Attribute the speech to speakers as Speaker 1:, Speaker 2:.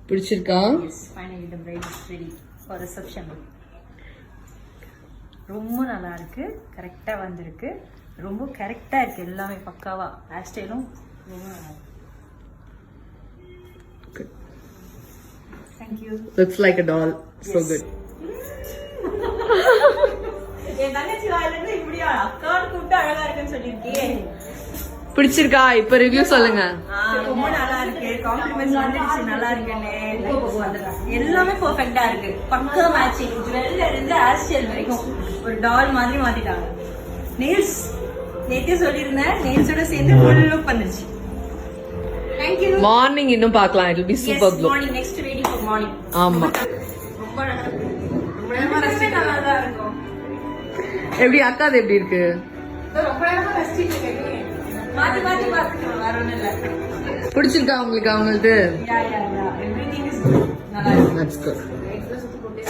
Speaker 1: பிடிச்சிருக்கா?
Speaker 2: Yes, finally the bride is ready for reception. ரொம்ப நல்லா இருக்கு, கரெக்டா வந்திருக்கு, ரொம்ப கரெக்டா இருக்கு, எல்லாமே பக்காவா. ஹேர் ஸ்டைலும் ரொம்ப நல்லா இருக்கு.
Speaker 1: Good.
Speaker 2: Thank you.
Speaker 1: Looks like a doll. So good.
Speaker 2: என் தங்கச்சி வாயில இருந்து இப்படியா அக்கான்னு கூப்பிட்டு அழகா இருக்குன்னு சொல்லிருக்கே.
Speaker 1: பிடிச்சிருக்கா? இப்ப ரிவ்யூ சொல்லுங்க.
Speaker 2: ரொம்ப நல்லா இருக்கு, காம்ப்ளிமெண்ட்ஸ் வந்துருச்சு, நல்லா இருக்குன்னு. எல்லாமே பெர்ஃபெக்ட்டா இருக்கு, பக்கா மேட்சிங். ஜுவல்ல இருந்து ஹேர் ஸ்டைல் வரைக்கும் ஒரு டால் மாதிரி மாத்திட்டாங்க. நெயில்ஸ் நேத்தே சொல்லியிருந்தேன், நெயில்ஸோட சேர்ந்து ஃபுல் லுக் வந்துருச்சு. Thank you.
Speaker 1: மார்னிங் இன்னும் பார்க்கலாம். It will be super glow.
Speaker 2: Morning, next ready for morning.
Speaker 1: ஆமா.
Speaker 2: ரொம்ப நல்லா இருக்கு. ரொம்ப நேரமா ரசிச்சு நல்லா தான் இருக்கும்.
Speaker 1: எப்படி அக்காது எப்படி இருக்கு?
Speaker 2: ரொம்ப நேரமா ரசிச்சிட்டு இருக்கேன். மாத்தி மாத்தி பாத்துக்கலாம், வேற ஒண்ணும் இல்ல.
Speaker 1: பிடிச்சிருக்கா உங்களுக்கு அவங்களுக்கு?
Speaker 2: Yeah. Everything is good. நல்லா இருக்கு.
Speaker 1: That's good.
Speaker 2: Extra சுத்தி போட்டு